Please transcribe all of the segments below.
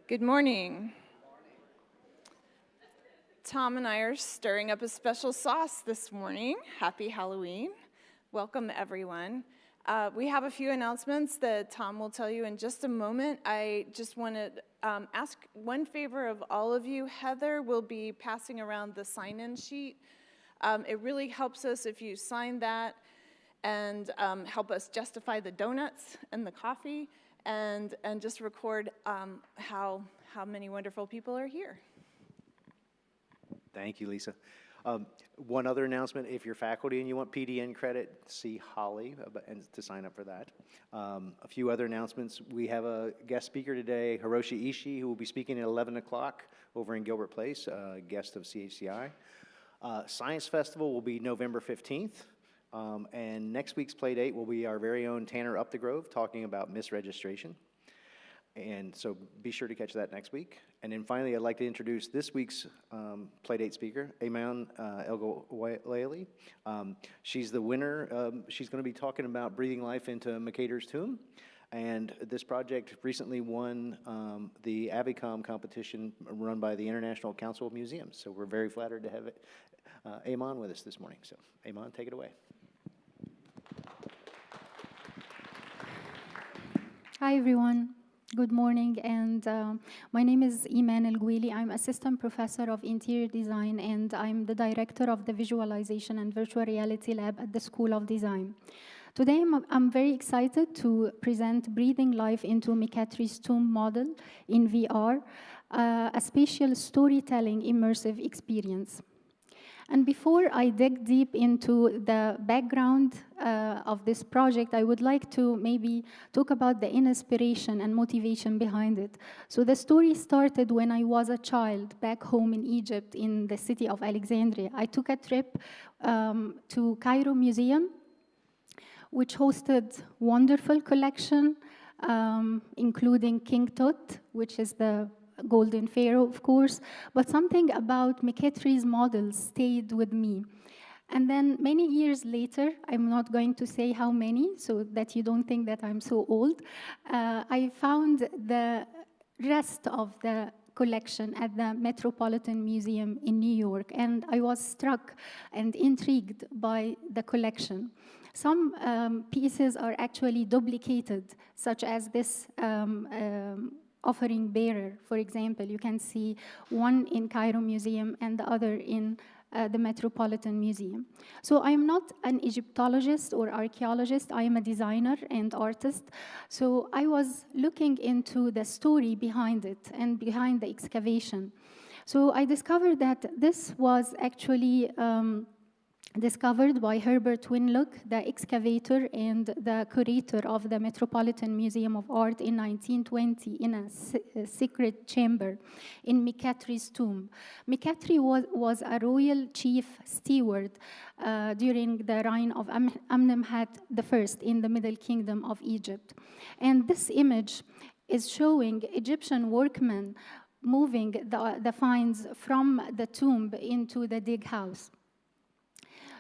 Good morning. Tom and I are stirring up a special sauce this morning. Happy Halloween. Welcome, everyone. We have a few announcements that Tom will tell you in just a moment. I just want to ask one favor of all of you. Heather will be passing around the sign-in sheet. It really helps us if you sign that and help us justify the donuts and the coffee and just record how many wonderful people are here. Thank you, Lisa. One other announcement, if you're faculty and you want PDN credit, see Holly to sign up for that. A few other announcements. We have a guest speaker today, Hiroshi Ishii, who will be speaking at 11 o'clock over in Gilbert Place, guest of CHCI. Science Festival will be November 15th. And next week's Playdate will be our very own Tanner Up the Grove talking about misregistration. And so be sure to catch that next week. And then finally, I'd like to introduce this week's Playdate speaker, Ayman El-Ghalayli. She's the winner. She's going to be talking about breathing life into Meketre's tomb. And this project recently won the AVICOM competition run by the International Council of Museums. So we're very flattered to have Ayman with us this morning. So Ayman, take it away. Hi, everyone. Good morning, and my name is Ayman El-Ghalayli. I'm Assistant Professor of Interior Design, and I'm the Director of the Visualization and Virtual Reality Lab at the School of Design. Today, I'm very excited to present Breathing Life into Meketre's Tomb model in VR, a spatial storytelling immersive experience. And before I dig deep into the background of this project, I would like to maybe talk about the inspiration and motivation behind it. So the story started when I was a child back home in Egypt in the city of Alexandria. I took a trip to Cairo Museum, which hosted wonderful collection, including King Tut, which is the Golden Pharaoh, of course, but something about Meketre's models stayed with me. And then many years later, I'm not going to say how many, so that you don't think that I'm so old, I found the rest of the collection at the Metropolitan Museum in New York, and I was struck and intrigued by the collection. Some pieces are actually duplicated, such as this offering bearer, for example. You can see one in Cairo Museum and the other in the Metropolitan Museum. So I'm not an Egyptologist or archaeologist. I am a designer and artist. So I was looking into the story behind it and behind the excavation. So I discovered that this was actually discovered by Herbert Winlock, the excavator and the curator of the Metropolitan Museum of Art in 1920 in a secret chamber in Meketre's tomb. Meketre was a royal chief steward during the reign of Amenemhat I in the Middle Kingdom of Egypt. And this image is showing Egyptian workmen moving the finds from the tomb into the dig house.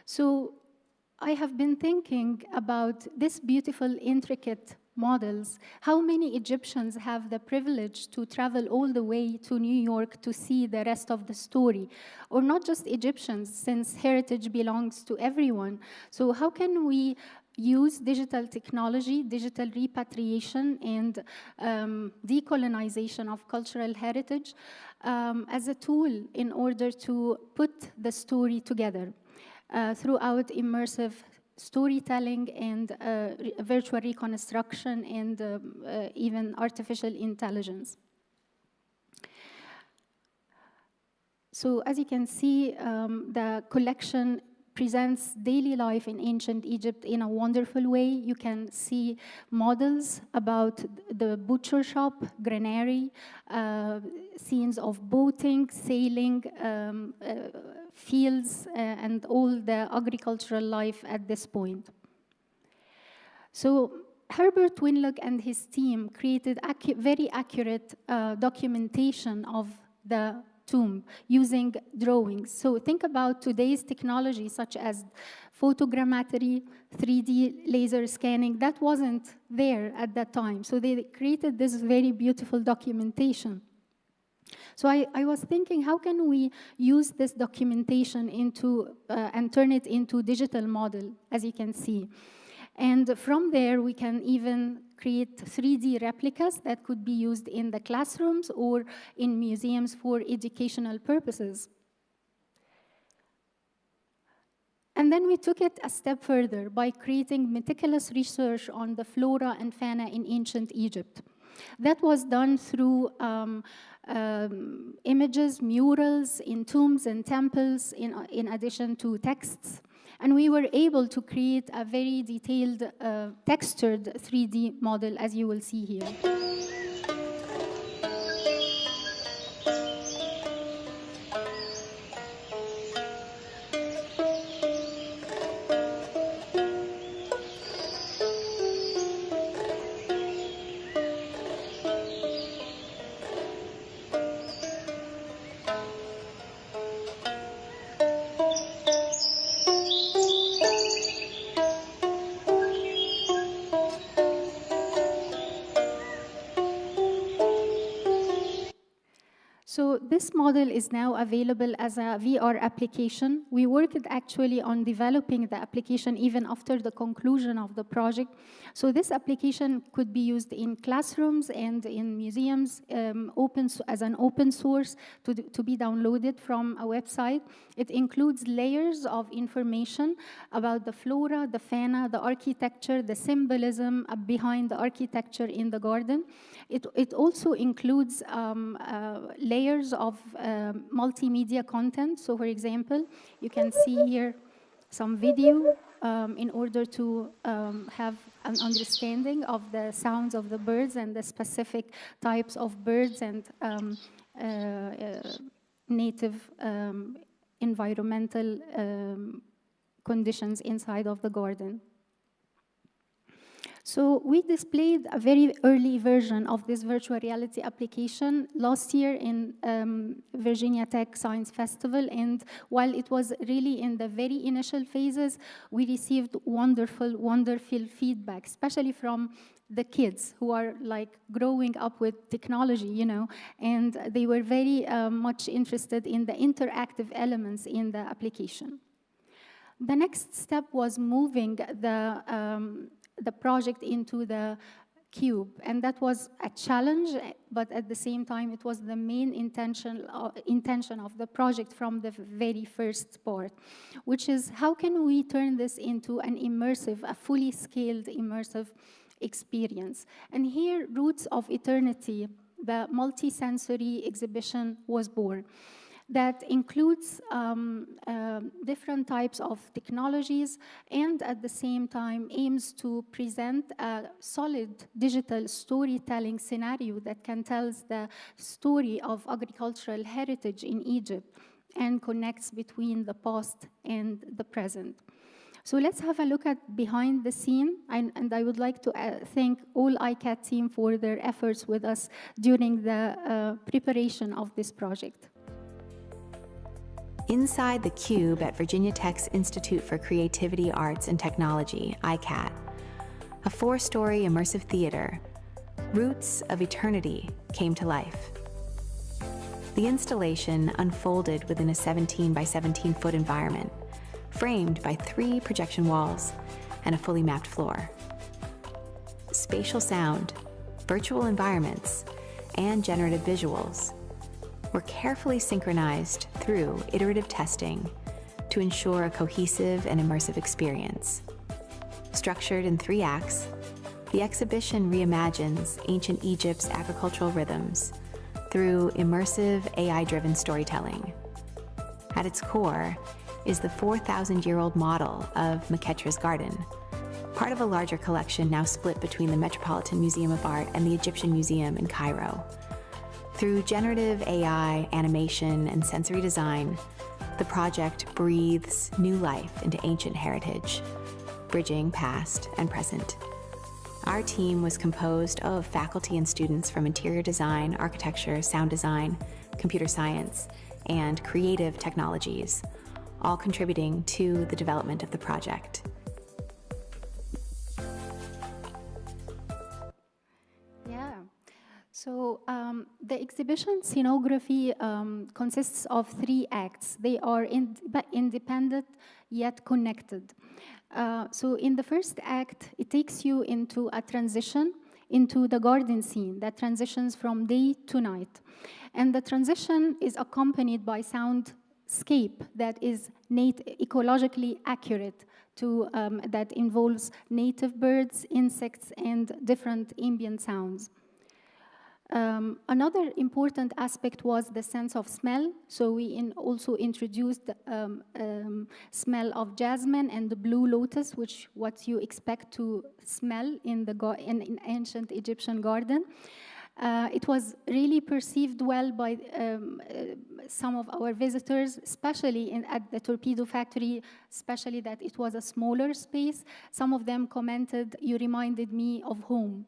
So I have been thinking about this beautiful, intricate models. How many Egyptians have the privilege to travel all the way to New York to see the rest of the story? Or not just Egyptians, since heritage belongs to everyone. So how can we use digital technology, digital repatriation, and decolonization of cultural heritage as a tool in order to put the story together? Throughout immersive storytelling and virtual reconstruction and even artificial intelligence. So as you can see, the collection presents daily life in ancient Egypt in a wonderful way. You can see models about the butcher shop, granary, scenes of boating, sailing, fields, and all the agricultural life at this point. So Herbert Winlock and his team created very accurate documentation of the tomb using drawings. So think about today's technology, such as photogrammetry, 3D laser scanning. That wasn't there at that time. So they created this very beautiful documentation. So I was thinking, how can we use this documentation and turn it into digital model, as you can see. And from there, we can even create 3D replicas that could be used in the classrooms or in museums for educational purposes. And then we took it a step further by creating meticulous research on the flora and fauna in ancient Egypt. That was done through images, murals in tombs and temples, in addition to texts. And we were able to create a very detailed, textured 3D model, as you will see here. So this model is now available as a VR application. We worked actually on developing the application even after the conclusion of the project. So this application could be used in classrooms and in museums as an open source to be downloaded from a website. It includes layers of information about the flora, the fauna, the architecture, the symbolism behind the architecture in the garden. It also includes layers of multimedia content. So for example, you can see here some video in order to have an understanding of the sounds of the birds and the specific types of birds and native environmental conditions inside of the garden. So we displayed a very early version of this virtual reality application last year in Virginia Tech Science Festival, and while it was really in the very initial phases, we received wonderful feedback, especially from the kids who are like growing up with technology, you know, and they were very much interested in the interactive elements in the application. The next step was moving the project into the cube, and that was a challenge, but at the same time it was the main intention of the project from the very first part, which is how can we turn this into an immersive, a fully scaled immersive experience. And here Roots of Eternity, the multisensory exhibition, was born. That includes different types of technologies and at the same time aims to present a solid digital storytelling scenario that can tell the story of agricultural heritage in Egypt and connects between the past and the present. So let's have a look at behind the scene, and I would like to thank all ICAT team for their efforts with us during the preparation of this project. Inside the Cube at Virginia Tech's Institute for Creativity, Arts, and Technology, ICAT, a 4-story immersive theater, Roots of Eternity, came to life. The installation unfolded within a 17 by 17 foot environment, framed by 3 projection walls and a fully mapped floor. Spatial sound, virtual environments, and generative visuals were carefully synchronized through iterative testing to ensure a cohesive and immersive experience. Structured in 3 acts, the exhibition reimagines ancient Egypt's agricultural rhythms through immersive AI-driven storytelling. At its core is the 4,000-year-old model of Meketre's garden, part of a larger collection now split between the Metropolitan Museum of Art and the Egyptian Museum in Cairo. Through generative AI, animation, and sensory design, the project breathes new life into ancient heritage, bridging past and present. Our team was composed of faculty and students from interior design, architecture, sound design, computer science, and creative technologies, all contributing to the development of the project. Yeah. So The exhibition scenography consists of 3 acts. They are independent yet connected. So in the first act, it takes you into a transition into the garden scene that transitions from day to night. And the transition is accompanied by soundscape that is ecologically accurate to, that involves native birds, insects, and different ambient sounds. Another important aspect was the sense of smell. So we also introduced smell of jasmine and the blue lotus, which what you expect to smell in in ancient Egyptian garden. It was really perceived well by some of our visitors, especially at the Torpedo Factory, especially that it was a smaller space. Some of them commented, "You reminded me of home."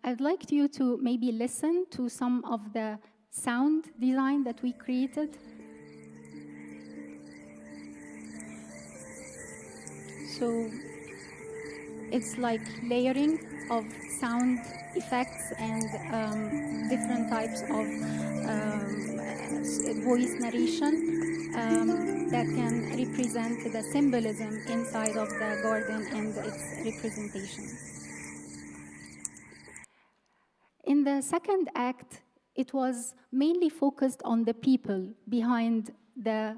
I'd like you to maybe listen to some of the sound design that we created. So it's like layering of sound effects and different types of voice narration that can represent the symbolism inside of the garden and its representation. In the second act, it was mainly focused on the people behind the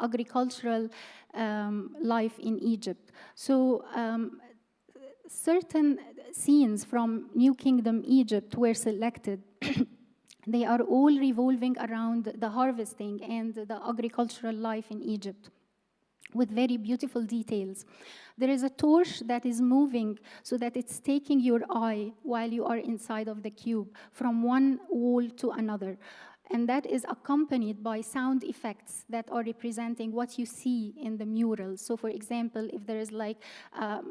agricultural life in Egypt. So certain scenes from New Kingdom Egypt were selected. They are all revolving around the harvesting and the agricultural life in Egypt, with very beautiful details. There is a torch that is moving so that it's taking your eye while you are inside of the cube from one wall to another. And that is accompanied by sound effects that are representing what you see in the murals. So for example, if there is like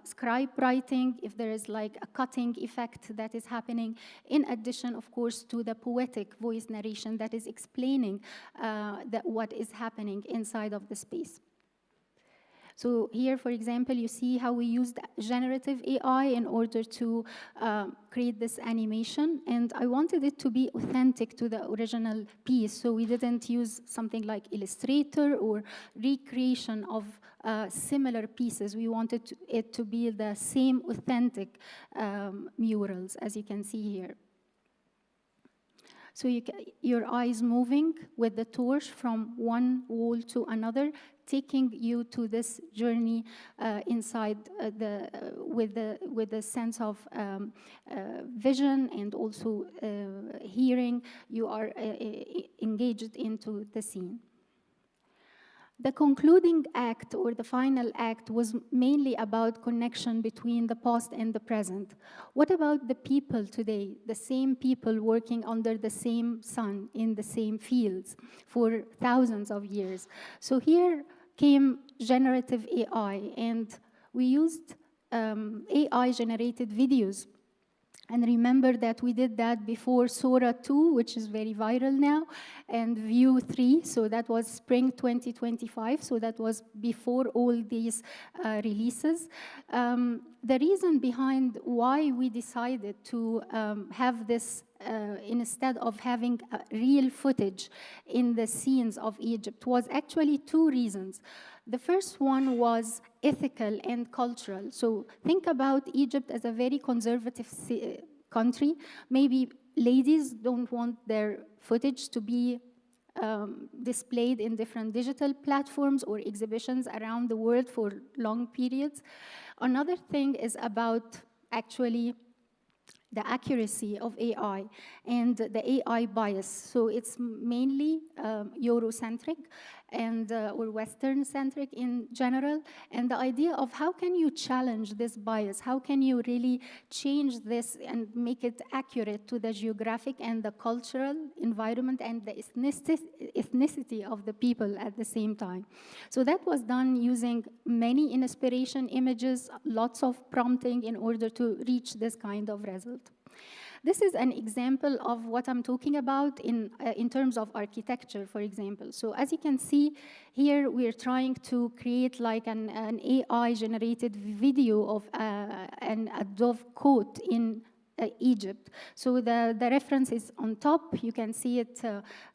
scribe writing, if there is like a cutting effect that is happening, in addition, of course, to the poetic voice narration that is explaining what is happening inside of the space. So here, for example, you see how we used generative AI in order to create this animation. And I wanted it to be authentic to the original piece. So we didn't use something like Illustrator or recreation of similar pieces. We wanted it to be the same authentic murals, as you can see here. So your eyes moving with the torch from one wall to another, taking you to this journey inside with the sense of vision and also hearing. You are engaged into the scene. The concluding act, or the final act, was mainly about connection between the past and the present. What about the people today, the same people working under the same sun in the same fields for thousands of years? So here came generative AI, and we used AI-generated videos. And remember that we did that before Sora 2, which is very viral now, and View 3, so that was spring 2025, so that was before all these releases. The reason behind why we decided to have this instead of having real footage in the scenes of Egypt was actually 2 reasons. The first one was ethical and cultural. So think about Egypt as a very conservative country. Maybe ladies don't want their footage to be displayed in different digital platforms or exhibitions around the world for long periods. Another thing is about actually the accuracy of AI and the AI bias. So it's mainly Eurocentric and or Western-centric in general. And the idea of how can you challenge this bias? How can you really change this and make it accurate to the geographic and the cultural environment and the ethnicity of the people at the same time? So that was done using many inspiration images, lots of prompting in order to reach this kind of result. This is an example of what I'm talking about in terms of architecture, for example. So as you can see here, we're trying to create like an AI-generated video of a dove coat in Egypt. So the reference is on top. You can see it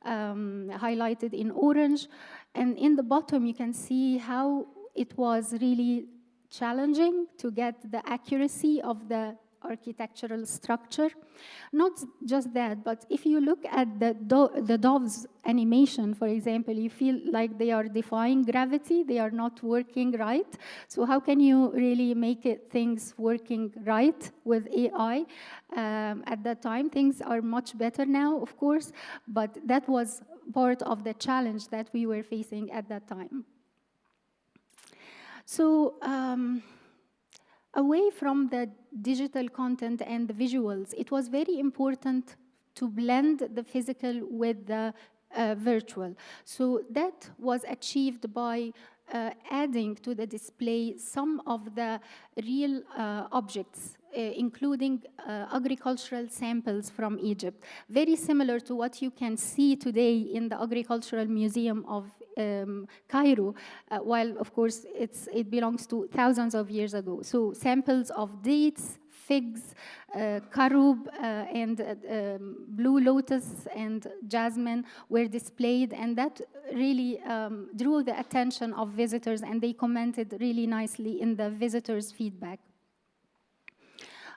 highlighted in orange. And in the bottom, you can see how it was really challenging to get the accuracy of the architectural structure. Not just that, but if you look at the doves animation, for example, you feel like they are defying gravity, they are not working right. So how can you really make things working right with AI? At that time, things are much better now, of course, but that was part of the challenge that we were facing at that time. So, away from the digital content and the visuals, it was very important to blend the physical with the virtual. So that was achieved by adding to the display some of the real objects, including agricultural samples from Egypt, very similar to what you can see today in the Agricultural Museum of Cairo, while of course it belongs to thousands of years ago. So samples of dates, figs, carob, and blue lotus and jasmine were displayed, and that really drew the attention of visitors, and they commented really nicely in the visitors' feedback.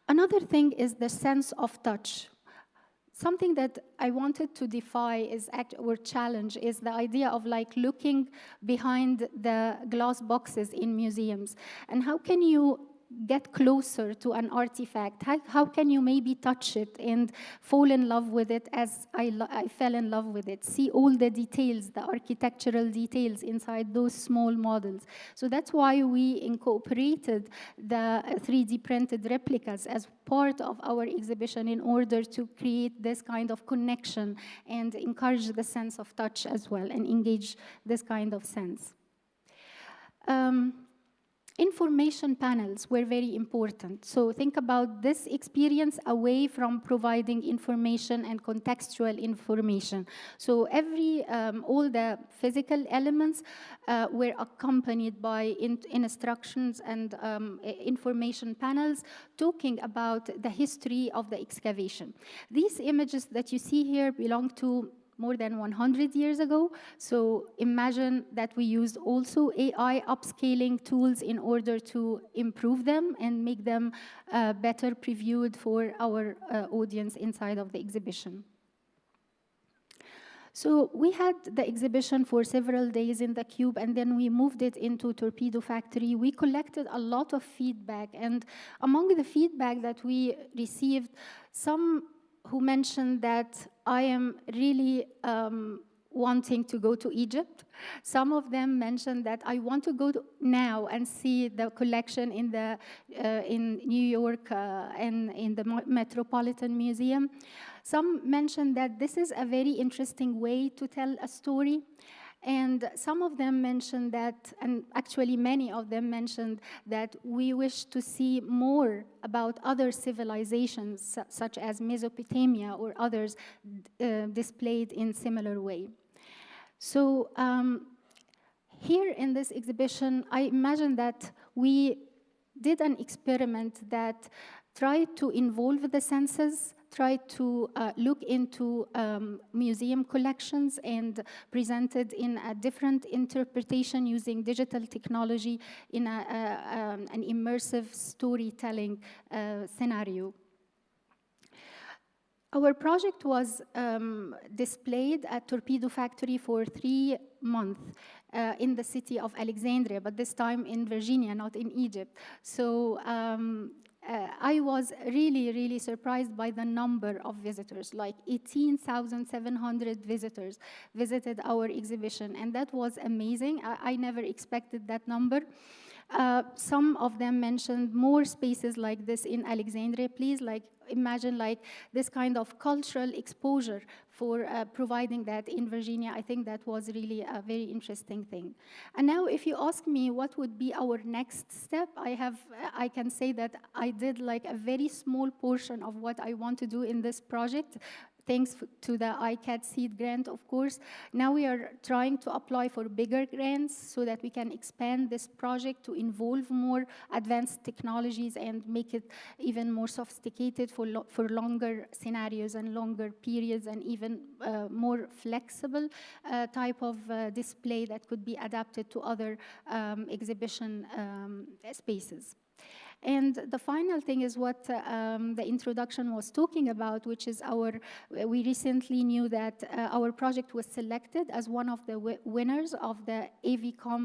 Another thing is the sense of touch. Something that I wanted to defy or challenge is the idea of like looking behind the glass boxes in museums. And how can you get closer to an artifact? How can you maybe touch it and fall in love with it as I fell in love with it? See all the details, the architectural details inside those small models. So that's why we incorporated the 3D printed replicas as part of our exhibition in order to create this kind of connection and encourage the sense of touch as well and engage this kind of sense. Information panels were very important. So think about this experience away from providing information and contextual information. So all the physical elements were accompanied by instructions and information panels talking about the history of the excavation. These images that you see here belong to more than 100 years ago. So imagine that we used also AI upscaling tools in order to improve them and make them better previewed for our audience inside of the exhibition. So we had the exhibition for several days in the Cube, and then we moved it into Torpedo Factory. We collected a lot of feedback, and among the feedback that we received, some who mentioned that I am really wanting to go to Egypt. Some of them mentioned that I want to go now and see the collection in New York and in the Metropolitan Museum. Some mentioned that this is a very interesting way to tell a story. And some of them mentioned that, and actually many of them mentioned that we wish to see more about other civilizations, such as Mesopotamia or others, displayed in similar way. So here in this exhibition, I imagine that we did an experiment that tried to involve the senses, tried to look into museum collections and presented in a different interpretation using digital technology in an immersive storytelling scenario. Our project was displayed at Torpedo Factory for 3 months in the city of Alexandria, but this time in Virginia, not in Egypt. So I was really, really surprised by the number of visitors. Like 18,700 visitors visited our exhibition, and that was amazing. I never expected that number. Some of them mentioned more spaces like this in Alexandria. Please, imagine this kind of cultural exposure for providing that in Virginia. I think that was really a very interesting thing. And now if you ask me what would be our next step, I can say that I did a very small portion of what I want to do in this project, thanks to the ICAT seed grant, of course. Now we are trying to apply for bigger grants so that we can expand this project to involve more advanced technologies and make it even more sophisticated for longer scenarios and longer periods, and even more flexible type of display that could be adapted to other exhibition spaces. And the final thing is what the introduction was talking about, which is we recently knew that our project was selected as one of the winners of the AVCOM,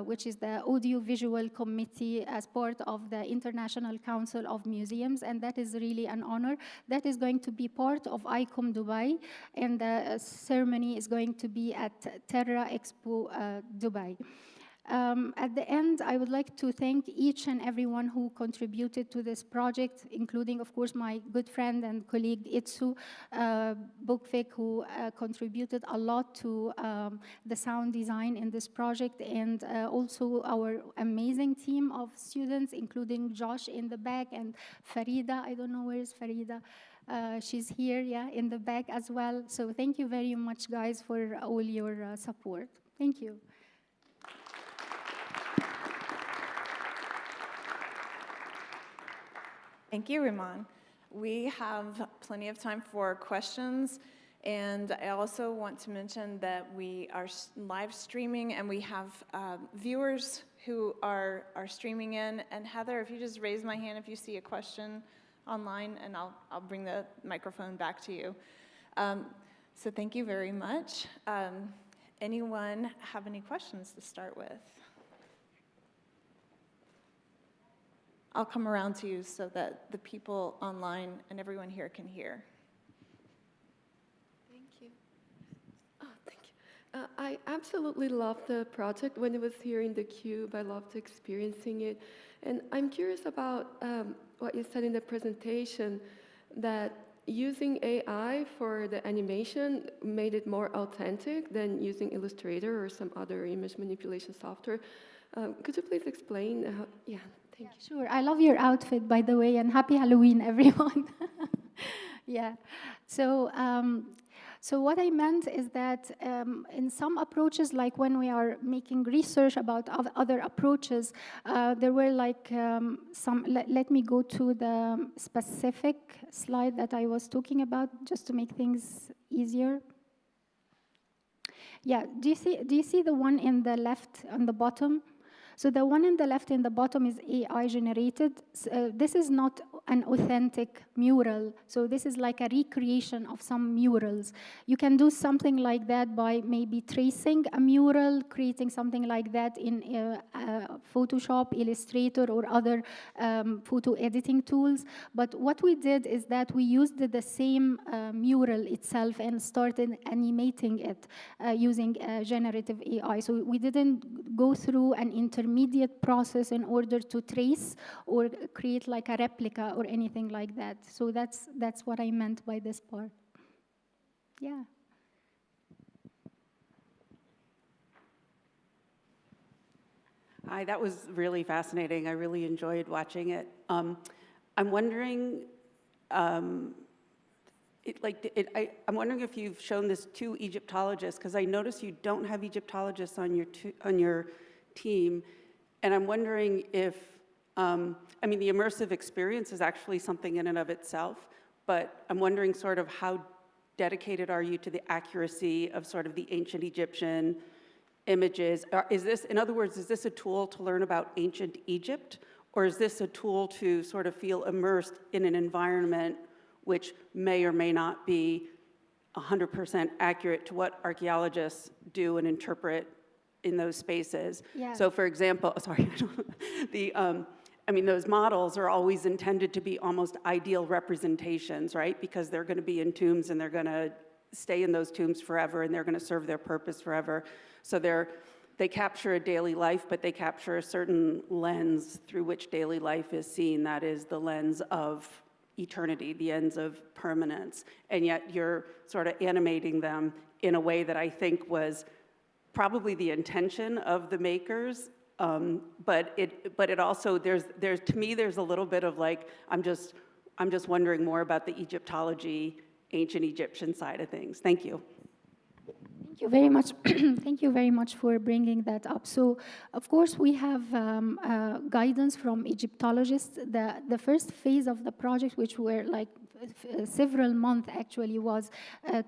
which is the Audiovisual Committee as part of the International Council of Museums, and that is really an honor. That is going to be part of ICOM Dubai, and the ceremony is going to be at Terra Expo Dubai. At the end, I would like to thank each and everyone who contributed to this project, including, of course, my good friend and colleague Itsu Bukvik, who contributed a lot to the sound design in this project, and also our amazing team of students, including Josh in the back, and Farida. I don't know where is Farida. She's here, yeah, in the back as well. So thank you very much, guys, for all your support. Thank you. Thank you, Riman. We have plenty of time for questions, and I also want to mention that we are live streaming, and we have viewers who are streaming in. And Heather, if you just raise my hand if you see a question online, and I'll bring the microphone back to you. So thank you very much. Anyone have any questions to start with? I'll come around to you so that the people online and everyone here can hear. Thank you. Oh, thank you. I absolutely loved the project when it was here in the Cube. I loved experiencing it. And I'm curious about what you said in the presentation, that using AI for the animation made it more authentic than using Illustrator or some other image manipulation software. Could you please explain how? Yeah. Yeah, sure. I love your outfit, by the way, and happy Halloween, everyone. Yeah. So, so what I meant is that in some approaches, like when we are making research about other approaches, there were like some. Let me go to the specific slide that I was talking about, just to make things easier. Yeah. Do you see the one in the left on the bottom? So the one in the left in the bottom is AI generated. This is not an authentic mural. So this is like a recreation of some murals. You can do something like that by maybe tracing a mural, creating something like that in Photoshop, Illustrator, or other photo editing tools. But what we did is that we used the same mural itself and started animating it using generative AI. So we didn't go through an intermediate process in order to trace or create like a replica or anything like that. So that's what I meant by this part. Yeah. Hi, that was really fascinating. I really enjoyed watching it. I'm wondering, I'm wondering if you've shown this to Egyptologists, because I noticed you don't have Egyptologists on your team, and I'm wondering if, I mean, the immersive experience is actually something in and of itself, but I'm wondering sort of how dedicated are you to the accuracy of sort of the ancient Egyptian images? Is this, in other words, is this a tool to learn about ancient Egypt, or is this a tool to sort of feel immersed in an environment which may or may not be 100% accurate to what archaeologists do and interpret in those spaces? Yeah. So for example, sorry, I mean, those models are always intended to be almost ideal representations, right? Because they're going to be in tombs and they're going to stay in those tombs forever and they're going to serve their purpose forever. So they capture a daily life, but they capture a certain lens through which daily life is seen. That is the lens of eternity, the ends of permanence. And yet you're sort of animating them in a way that I think was probably the intention of the makers. But it also, there's to me, there's a little bit of like, I'm just wondering more about the Egyptology ancient Egyptian side of things. Thank you. Thank you very much. Thank you very much for bringing that up. So, of course, we have guidance from Egyptologists. The first phase of the project, which were like several months actually, was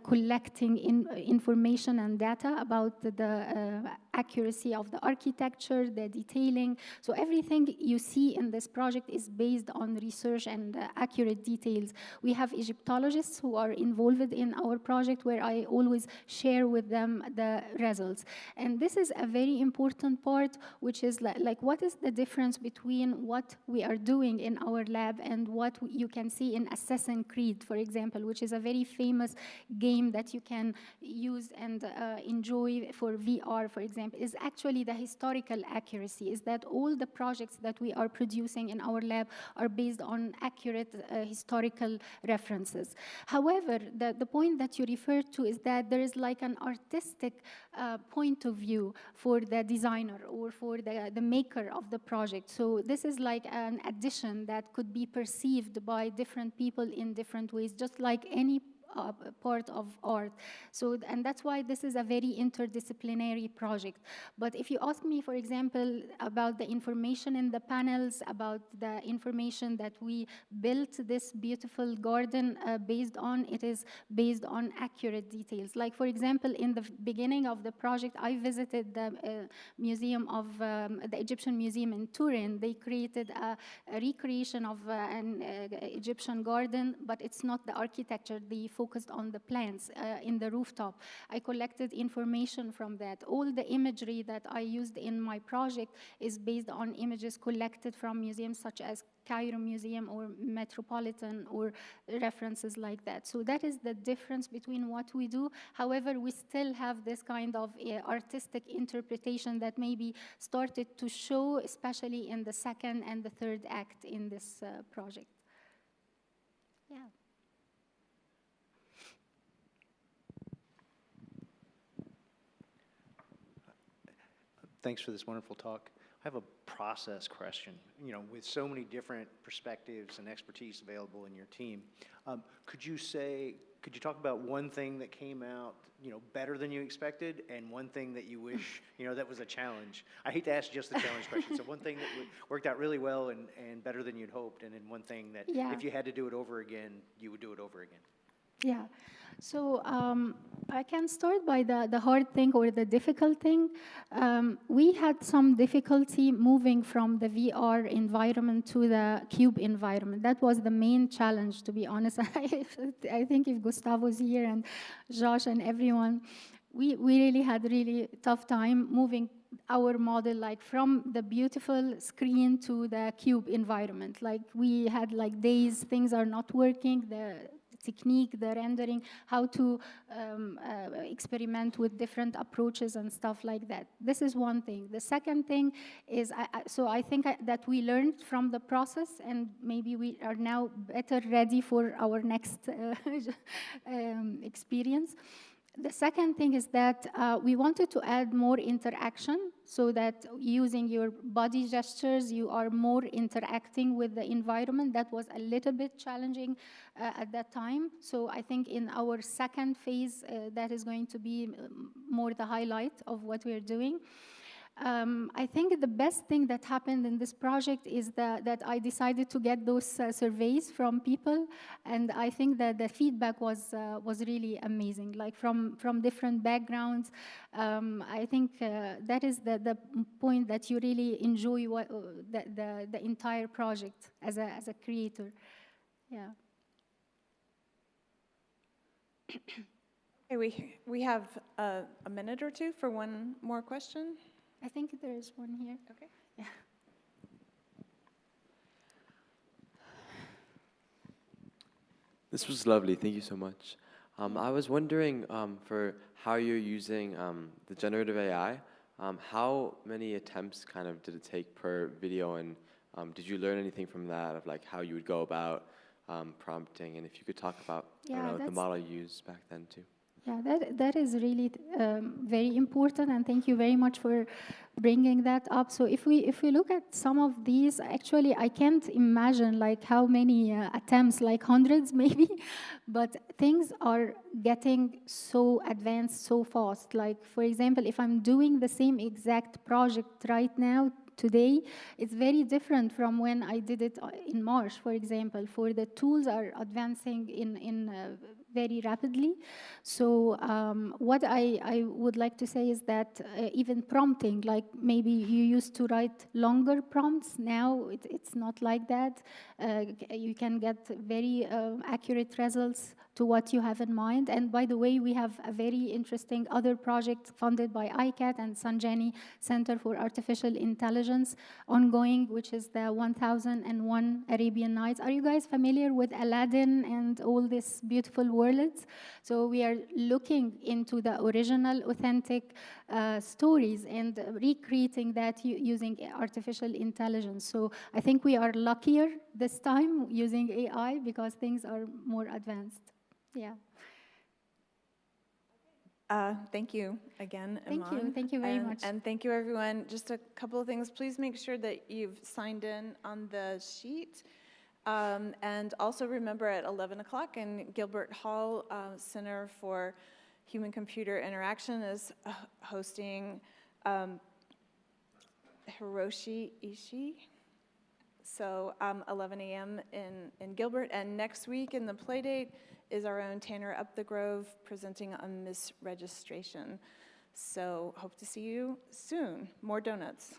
collecting information and data about the accuracy of the architecture, the detailing. So everything you see in this project is based on research and accurate details. We have Egyptologists who are involved in our project, where I always share with them the results. And this is a very important part, which is like what is the difference between what we are doing in our lab and what you can see in Assassin's Creed, for example, which is a very famous game that you can use and enjoy for VR, for example, is actually the historical accuracy, is that all the projects that we are producing in our lab are based on accurate historical references. However, the point that you referred to is that there is like an artistic point of view for the designer or for the maker of the project. So this is like an addition that could be perceived by different people in different ways, just like any part of art. So, and that's why this is a very interdisciplinary project. But if you ask me, for example, about the information in the panels, about the information that we built this beautiful garden based on, it is based on accurate details. Like, for example, in the beginning of the project, I visited the museum of, the Egyptian museum in Turin. They created a recreation of an Egyptian garden, but it's not the architecture. They focused on the plants in the rooftop. I collected information from that. All the imagery that I used in my project is based on images collected from museums such as Cairo Museum or Metropolitan or references like that. So that is the difference between what we do. However, we still have this kind of artistic interpretation that maybe started to show, especially in the second and the third act in this project. Yeah. Thanks for this wonderful talk. I have a process question. You know, with so many different perspectives and expertise available in your team, could you talk about one thing that came out, you know, better than you expected, and one thing that you wish, you know, that was a challenge? I hate to ask just the challenge question. So one thing that worked out really well and better than you'd hoped, and then one thing that if you had to do it over again, you would do it over again. Yeah. So I can start by the hard thing or the difficult thing. We had some difficulty moving from the VR environment to the cube environment. That was the main challenge, to be honest. I think if Gustavo's here and Josh and everyone, we really had a really tough time moving our model like from the beautiful screen to the cube environment. Like we had like days, things are not working, the technique, the rendering, how to experiment with different approaches and stuff like that. This is one thing. The second thing is, I think that we learned from the process, and maybe we are now better ready for our next experience. The second thing is that we wanted to add more interaction, so that using your body gestures, you are more interacting with the environment. That was a little bit challenging at that time. So I think in our second phase, that is going to be more the highlight of what we're doing. I think the best thing that happened in this project is that I decided to get those surveys from people, and I think that the feedback was really amazing, like from different backgrounds. I think that is the point that you really enjoy the entire project as a creator. Yeah. Okay, we have a minute or two for one more question. I think there is one here. Okay. Yeah. This was lovely. Thank you so much. I was wondering for how you're using the generative AI, how many attempts kind of did it take per video, and did you learn anything from that of like how you would go about prompting, and if you could talk about the model you used back then too? Yeah, that is really very important, and thank you very much for bringing that up. So if we look at some of these, actually, I can't imagine like how many attempts, like hundreds maybe, but things are getting so advanced so fast. Like, for example, if I'm doing the same exact project right now, today, it's very different from when I did it in March, for example. For the tools are advancing in very rapidly. So what I would like to say is that even prompting, like maybe you used to write longer prompts, now it's not like that. You can get very accurate results to what you have in mind. And by the way, we have a very interesting other project funded by ICAT and Sanjani Center for Artificial Intelligence ongoing, which is the 1001 Arabian Nights. Are you guys familiar with Aladdin and all these beautiful worlds? So we are looking into the original, authentic stories and recreating that using artificial intelligence. So I think we are luckier this time using AI because things are more advanced. Yeah. Thank you again, Iman. Thank you very much. And thank you, everyone. Just a couple of things. Please make sure that you've signed in on the sheet. And also remember at 11 o'clock in Gilbert Hall, Center for Human-Computer Interaction is hosting Hiroshi Ishii. So 11 a.m. in Gilbert. And next week in the Playdate is our own Tanner Up the Grove presenting on misregistration. So hope to see you soon. More donuts.